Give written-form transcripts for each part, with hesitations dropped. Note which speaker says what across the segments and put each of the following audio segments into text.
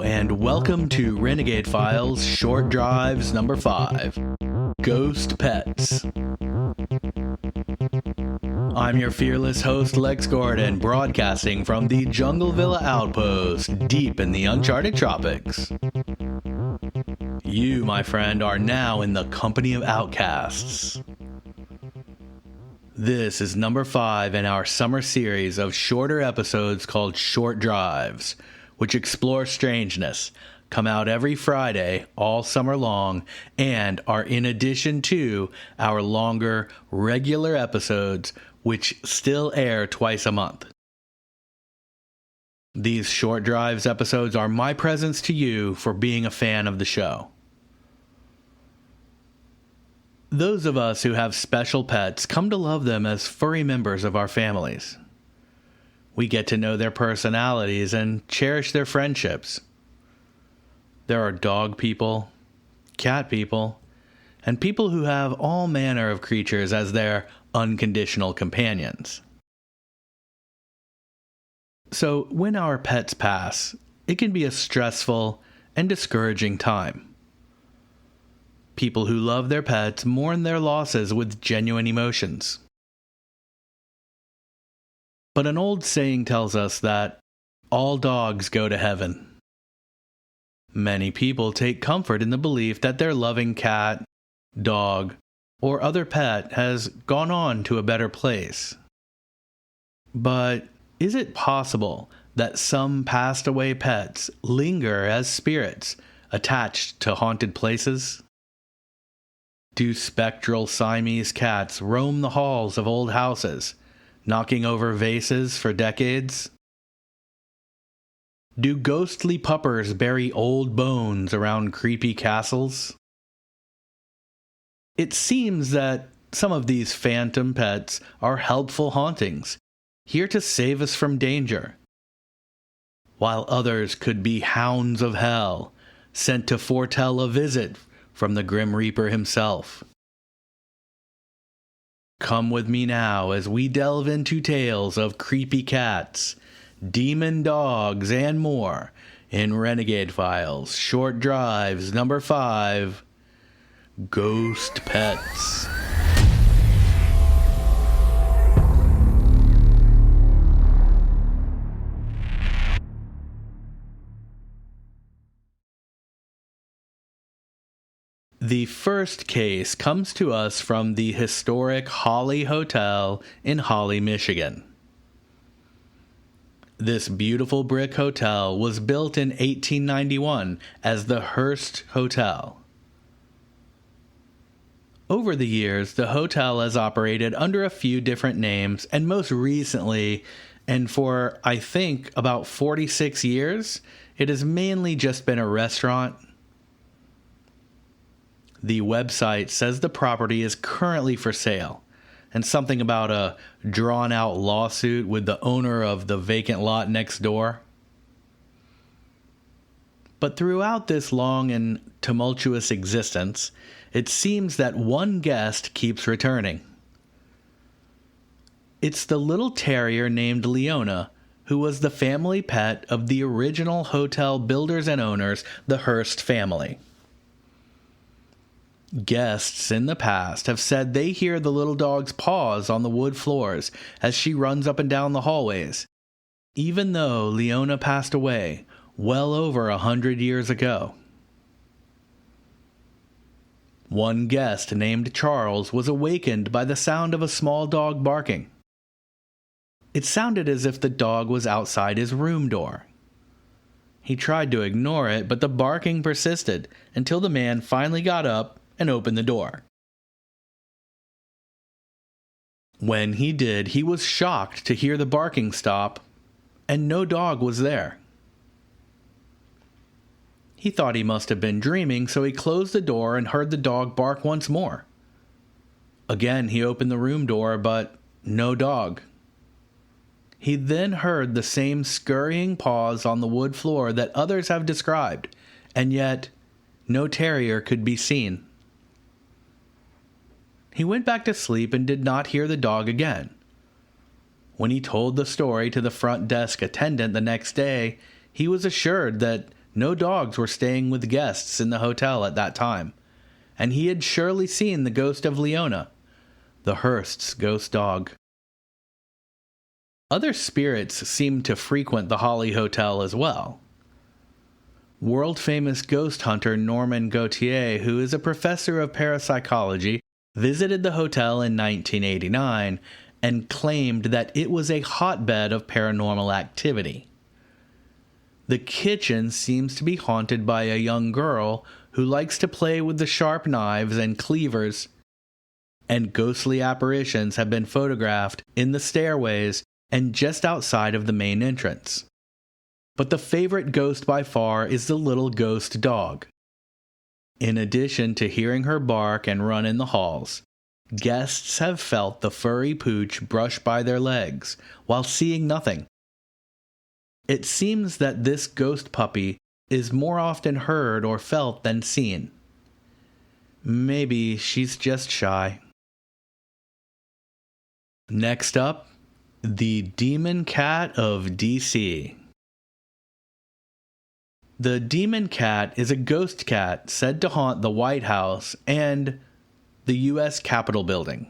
Speaker 1: Hello, and welcome to Renegade Files Short Drives number 5, Ghost Pets. I'm your fearless host, Lex Gordon, broadcasting from the Jungle Villa Outpost, deep in the uncharted tropics. You, my friend, are now in the company of outcasts. This is number 5 in our summer series of shorter episodes called Short Drives, which explore strangeness, come out every Friday all summer long, and are in addition to our longer, regular episodes, which still air twice a month. These Short Drives episodes are my presents to you for being a fan of the show. Those of us who have special pets come to love them as furry members of our families. We get to know their personalities and cherish their friendships. There are dog people, cat people, and people who have all manner of creatures as their unconditional companions. So when our pets pass, it can be a stressful and discouraging time. People who love their pets mourn their losses with genuine emotions. But an old saying tells us that all dogs go to heaven. Many people take comfort in the belief that their loving cat, dog, or other pet has gone on to a better place. But is it possible that some passed away pets linger as spirits attached to haunted places? Do spectral Siamese cats roam the halls of old houses, knocking over vases for decades? Do ghostly puppers bury old bones around creepy castles? It seems that some of these phantom pets are helpful hauntings, here to save us from danger, while others could be hounds of hell, sent to foretell a visit from the Grim Reaper himself. Come with me now as we delve into tales of creepy cats, demon dogs, and more in Renegade Files Short Drives number 5, Ghost Pets. The first case comes to us from the historic Holly Hotel in Holly, Michigan. This beautiful brick hotel was built in 1891 as the Hearst Hotel. Over the years, the hotel has operated under a few different names, and most recently, and for I think about 46 years, it has mainly just been a restaurant. The website says the property is currently for sale, and something about a drawn-out lawsuit with the owner of the vacant lot next door. But throughout this long and tumultuous existence, it seems that one guest keeps returning. It's the little terrier named Leona, who was the family pet of the original hotel builders and owners, the Hearst family. Guests in the past have said they hear the little dog's paws on the wood floors as she runs up and down the hallways, even though Leona passed away well over 100 years ago. One guest named Charles was awakened by the sound of a small dog barking. It sounded as if the dog was outside his room door. He tried to ignore it, but the barking persisted until the man finally got up and opened the door. When he did, he was shocked to hear the barking stop, and no dog was there. He thought he must have been dreaming, so he closed the door and heard the dog bark once more. Again, he opened the room door, but no dog. He then heard the same scurrying paws on the wood floor that others have described, and yet no terrier could be seen. He went back to sleep and did not hear the dog again. When he told the story to the front desk attendant the next day, he was assured that no dogs were staying with guests in the hotel at that time, and he had surely seen the ghost of Leona, the Hearst's ghost dog. Other spirits seemed to frequent the Holly Hotel as well. World-famous ghost hunter Norman Gautier, who is a professor of parapsychology, visited the hotel in 1989 and claimed that it was a hotbed of paranormal activity. The kitchen seems to be haunted by a young girl who likes to play with the sharp knives and cleavers, and ghostly apparitions have been photographed in the stairways and just outside of the main entrance. But the favorite ghost by far is the little ghost dog. In addition to hearing her bark and run in the halls, guests have felt the furry pooch brush by their legs while seeing nothing. It seems that this ghost puppy is more often heard or felt than seen. Maybe she's just shy. Next up, the Demon Cat of DC. The Demon Cat is a ghost cat said to haunt the White House and the U.S. Capitol building.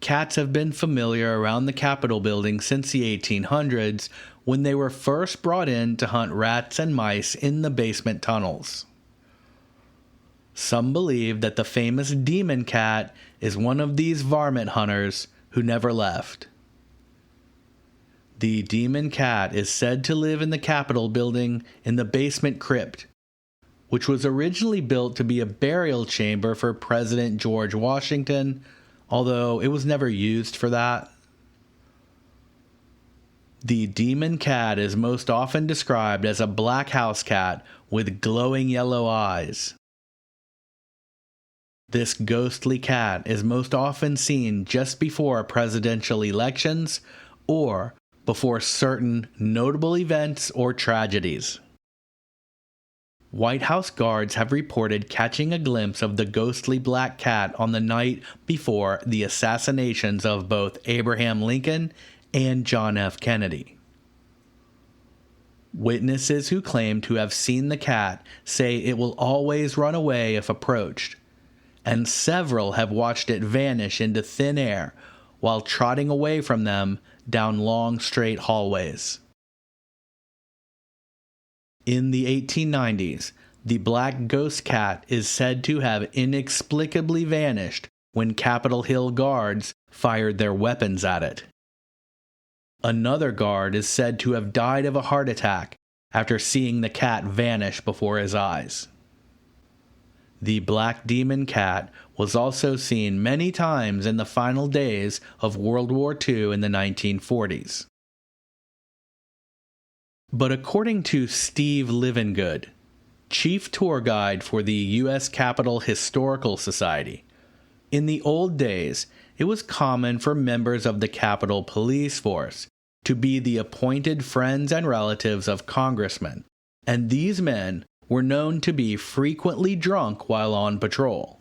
Speaker 1: Cats have been familiar around the Capitol building since the 1800s, when they were first brought in to hunt rats and mice in the basement tunnels. Some believe that the famous Demon Cat is one of these varmint hunters who never left. The Demon Cat is said to live in the Capitol building in the basement crypt, which was originally built to be a burial chamber for President George Washington, although it was never used for that. The Demon Cat is most often described as a black house cat with glowing yellow eyes. This ghostly cat is most often seen just before presidential elections or before certain notable events or tragedies. White House guards have reported catching a glimpse of the ghostly black cat on the night before the assassinations of both Abraham Lincoln and John F. Kennedy. Witnesses who claim to have seen the cat say it will always run away if approached, and several have watched it vanish into thin air while trotting away from them down long straight hallways. In the 1890s, the black ghost cat is said to have inexplicably vanished when Capitol Hill guards fired their weapons at it. Another guard is said to have died of a heart attack after seeing the cat vanish before his eyes. The Black Demon Cat was also seen many times in the final days of World War II in the 1940s. But according to Steve Livengood, chief tour guide for the U.S. Capitol Historical Society, in the old days, it was common for members of the Capitol Police Force to be the appointed friends and relatives of congressmen, and these men were known to be frequently drunk while on patrol.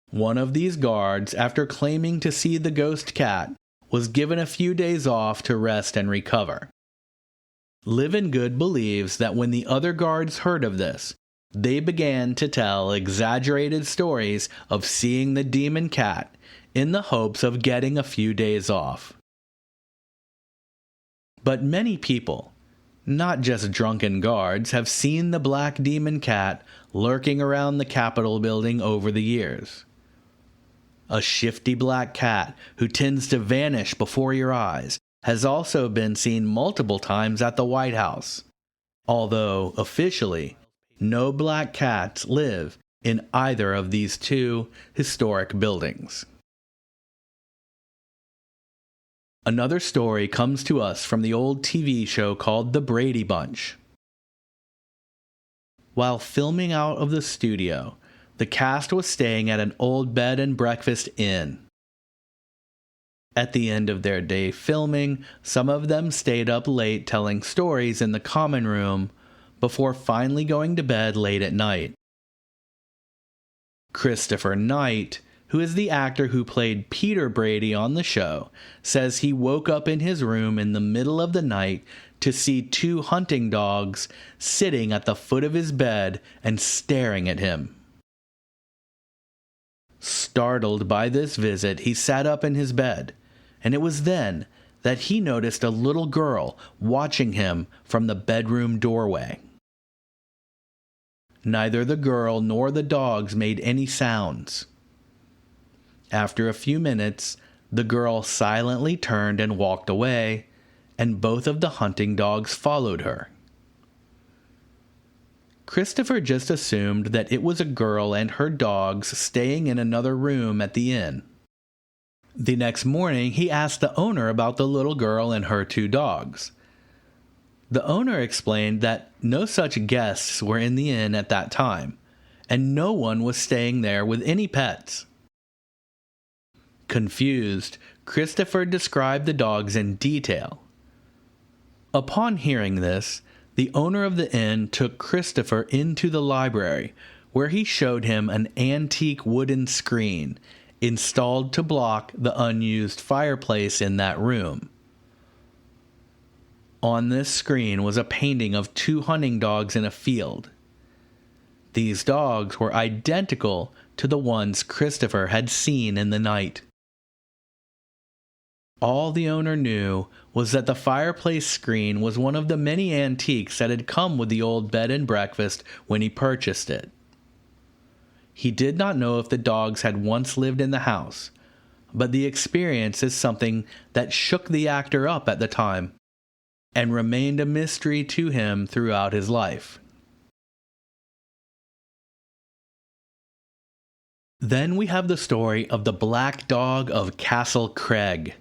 Speaker 1: One of these guards, after claiming to see the ghost cat, was given a few days off to rest and recover. Livengood believes that when the other guards heard of this, they began to tell exaggerated stories of seeing the demon cat in the hopes of getting a few days off. But many people, not just drunken guards, have seen the black demon cat lurking around the Capitol building over the years. A shifty black cat who tends to vanish before your eyes has also been seen multiple times at the White House, although officially, no black cats live in either of these two historic buildings. Another story comes to us from the old TV show called The Brady Bunch. While filming out of the studio, the cast was staying at an old bed and breakfast inn. At the end of their day filming, some of them stayed up late telling stories in the common room before finally going to bed late at night. Christopher Knight, who is the actor who played Peter Brady on the show, says he woke up in his room in the middle of the night to see 2 hunting dogs sitting at the foot of his bed and staring at him. Startled by this visit, he sat up in his bed, and it was then that he noticed a little girl watching him from the bedroom doorway. Neither the girl nor the dogs made any sounds. After a few minutes, the girl silently turned and walked away, and both of the hunting dogs followed her. Christopher just assumed that it was a girl and her dogs staying in another room at the inn. The next morning, he asked the owner about the little girl and her 2 dogs. The owner explained that no such guests were in the inn at that time, and no one was staying there with any pets. Confused, Christopher described the dogs in detail. Upon hearing this, the owner of the inn took Christopher into the library, where he showed him an antique wooden screen installed to block the unused fireplace in that room. On this screen was a painting of 2 hunting dogs in a field. These dogs were identical to the ones Christopher had seen in the night. All the owner knew was that the fireplace screen was one of the many antiques that had come with the old bed and breakfast when he purchased it. He did not know if the dogs had once lived in the house, but the experience is something that shook the actor up at the time and remained a mystery to him throughout his life. Then we have the story of the Black Dog of Castle Craig.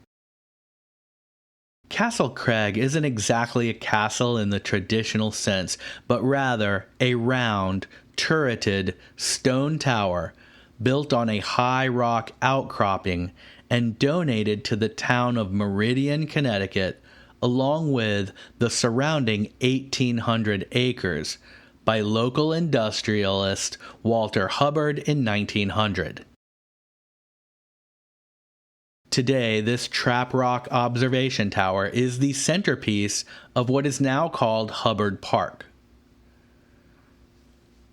Speaker 1: Castle Craig isn't exactly a castle in the traditional sense, but rather a round, turreted stone tower built on a high rock outcropping and donated to the town of Meridian, Connecticut, along with the surrounding 1,800 acres, by local industrialist Walter Hubbard in 1900. Today, this trap rock observation tower is the centerpiece of what is now called Hubbard Park.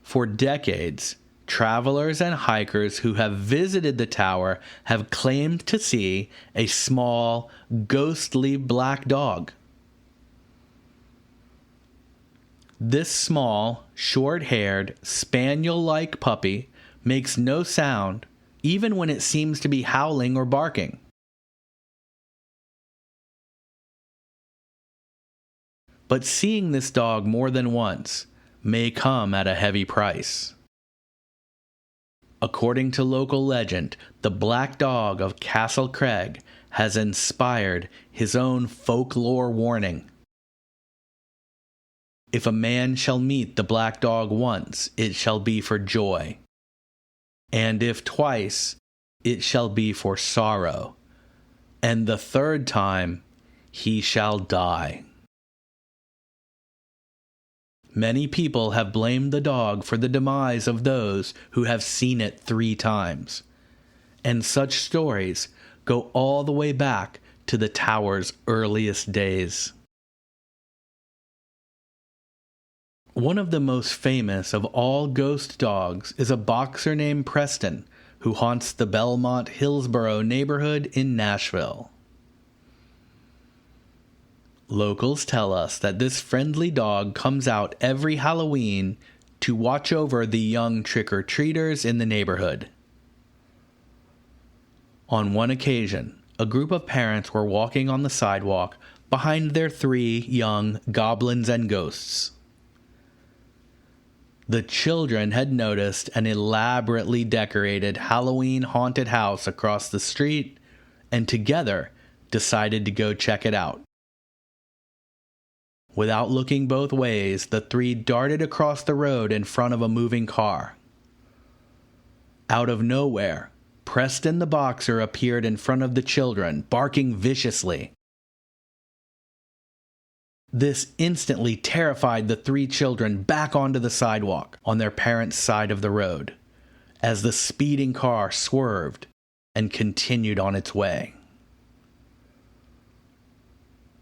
Speaker 1: For decades, travelers and hikers who have visited the tower have claimed to see a small, ghostly black dog. This small, short-haired, spaniel-like puppy makes no sound, even when it seems to be howling or barking. But seeing this dog more than once may come at a heavy price. According to local legend, the Black Dog of Castle Craig has inspired his own folklore warning. If a man shall meet the black dog once, it shall be for joy. And if twice, it shall be for sorrow. And the 3rd time, he shall die. Many people have blamed the dog for the demise of those who have seen it 3 times. And such stories go all the way back to the tower's earliest days. One of the most famous of all ghost dogs is a boxer named Preston, who haunts the Belmont-Hillsborough neighborhood in Nashville. Locals tell us that this friendly dog comes out every Halloween to watch over the young trick-or-treaters in the neighborhood. On one occasion, a group of parents were walking on the sidewalk behind their 3 young goblins and ghosts. The children had noticed an elaborately decorated Halloween haunted house across the street and together decided to go check it out. Without looking both ways, the 3 darted across the road in front of a moving car. Out of nowhere, Preston the boxer appeared in front of the children, barking viciously. This instantly terrified the 3 children back onto the sidewalk on their parents' side of the road, as the speeding car swerved and continued on its way.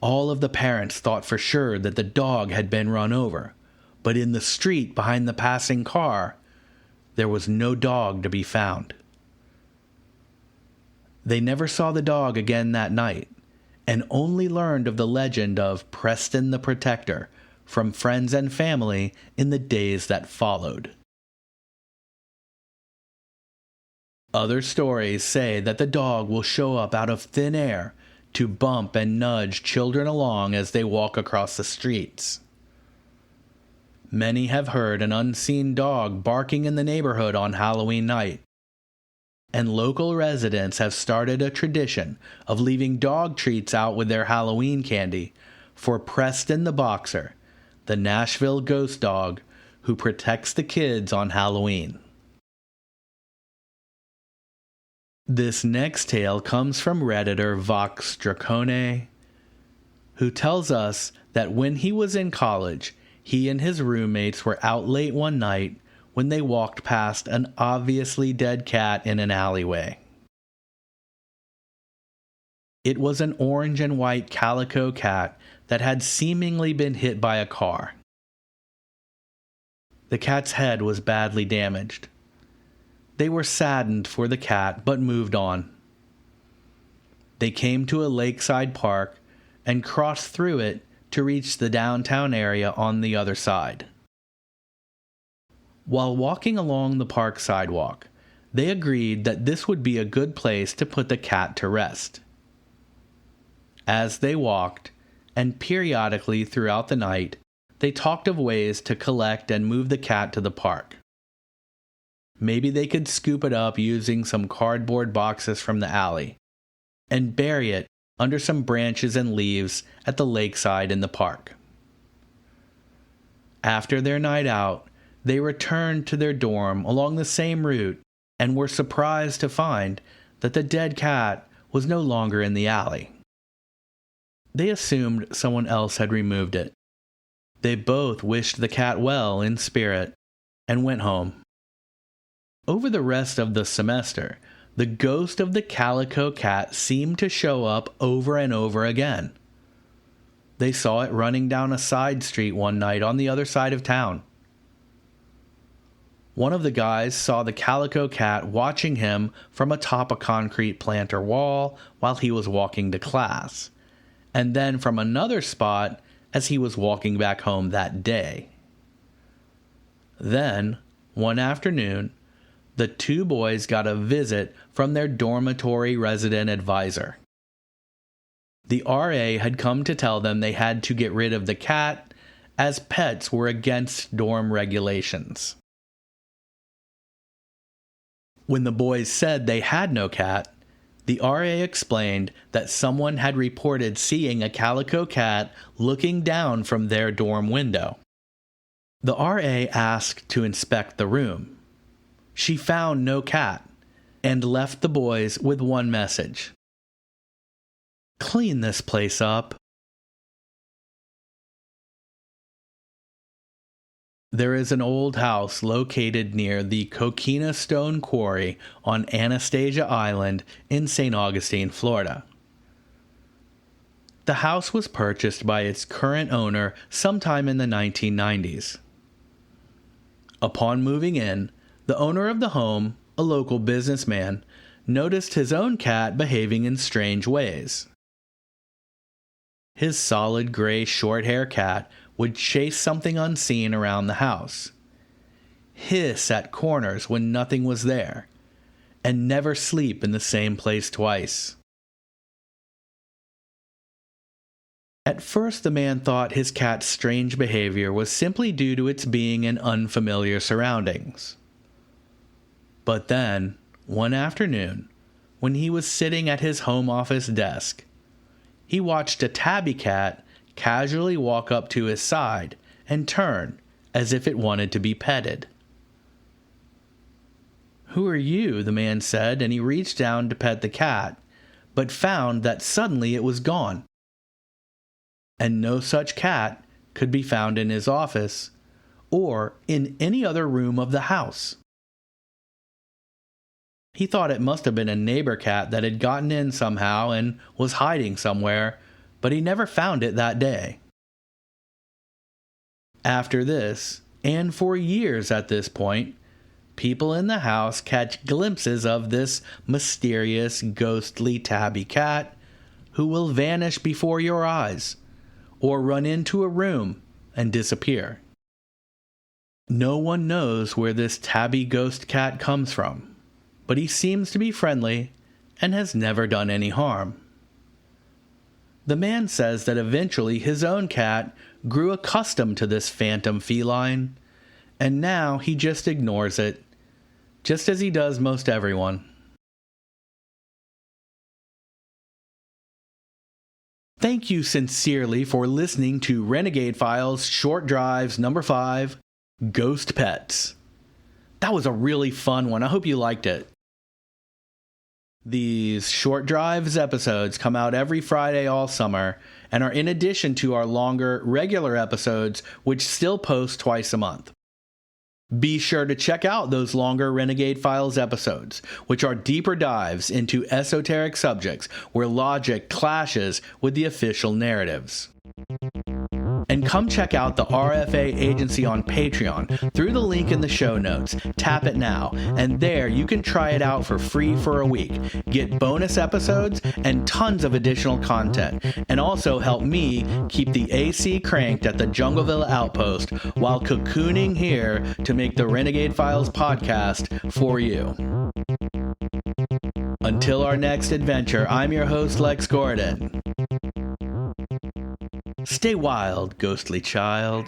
Speaker 1: All of the parents thought for sure that the dog had been run over, but in the street behind the passing car, there was no dog to be found. They never saw the dog again that night, and only learned of the legend of Preston the Protector from friends and family in the days that followed. Other stories say that the dog will show up out of thin air to bump and nudge children along as they walk across the streets. Many have heard an unseen dog barking in the neighborhood on Halloween night, and local residents have started a tradition of leaving dog treats out with their Halloween candy for Preston the Boxer, the Nashville ghost dog who protects the kids on Halloween. This next tale comes from Redditor Vox Dracone, who tells us that when he was in college, he and his roommates were out late one night when they walked past an obviously dead cat in an alleyway. It was an orange and white calico cat that had seemingly been hit by a car. The cat's head was badly damaged. They were saddened for the cat, but moved on. They came to a lakeside park and crossed through it to reach the downtown area on the other side. While walking along the park sidewalk, they agreed that this would be a good place to put the cat to rest. As they walked, and periodically throughout the night, they talked of ways to collect and move the cat to the park. Maybe they could scoop it up using some cardboard boxes from the alley and bury it under some branches and leaves at the lakeside in the park. After their night out, they returned to their dorm along the same route and were surprised to find that the dead cat was no longer in the alley. They assumed someone else had removed it. They both wished the cat well in spirit and went home. Over the rest of the semester, the ghost of the calico cat seemed to show up over and over again. They saw it running down a side street one night on the other side of town. One of the guys saw the calico cat watching him from atop a concrete planter wall while he was walking to class, and then from another spot as he was walking back home that day. Then, one afternoon, the two boys got a visit from their dormitory resident advisor. The RA had come to tell them they had to get rid of the cat, as pets were against dorm regulations. When the boys said they had no cat, the RA explained that someone had reported seeing a calico cat looking down from their dorm window. The RA asked to inspect the room. She found no cat and left the boys with one message: "Clean this place up." There is an old house located near the Coquina Stone Quarry on Anastasia Island in St. Augustine, Florida. The house was purchased by its current owner sometime in the 1990s. Upon moving in, the owner of the home, a local businessman, noticed his own cat behaving in strange ways. His solid gray short-hair cat would chase something unseen around the house, hiss at corners when nothing was there, and never sleep in the same place twice. At first, the man thought his cat's strange behavior was simply due to its being in unfamiliar surroundings. But then, one afternoon, when he was sitting at his home office desk, he watched a tabby cat casually walk up to his side and turn as if it wanted to be petted. "Who are you?" the man said, and he reached down to pet the cat, but found that suddenly it was gone. And no such cat could be found in his office or in any other room of the house. He thought it must have been a neighbor cat that had gotten in somehow and was hiding somewhere, but he never found it that day. After this, and for years at this point, people in the house catch glimpses of this mysterious, ghostly tabby cat who will vanish before your eyes or run into a room and disappear. No one knows where this tabby ghost cat comes from, but he seems to be friendly and has never done any harm. The man says that eventually his own cat grew accustomed to this phantom feline, and now he just ignores it, just as he does most everyone. Thank you sincerely for listening to Renegade Files Short Drives number 5, Ghost Pets. That was a really fun one. I hope you liked it. These Short Drives episodes come out every Friday all summer and are in addition to our longer, regular episodes, which still post twice a month. Be sure to check out those longer Renegade Files episodes, which are deeper dives into esoteric subjects where logic clashes with the official narratives. And come check out the RFA agency on Patreon through the link in the show notes. Tap it now, and there you can try it out for free for a week, get bonus episodes and tons of additional content, and also help me keep the AC cranked at the Jungleville Outpost while cocooning here to make the Renegade Files podcast for you. Until our next adventure, I'm your host, Lex Gordon. Stay wild, ghostly child.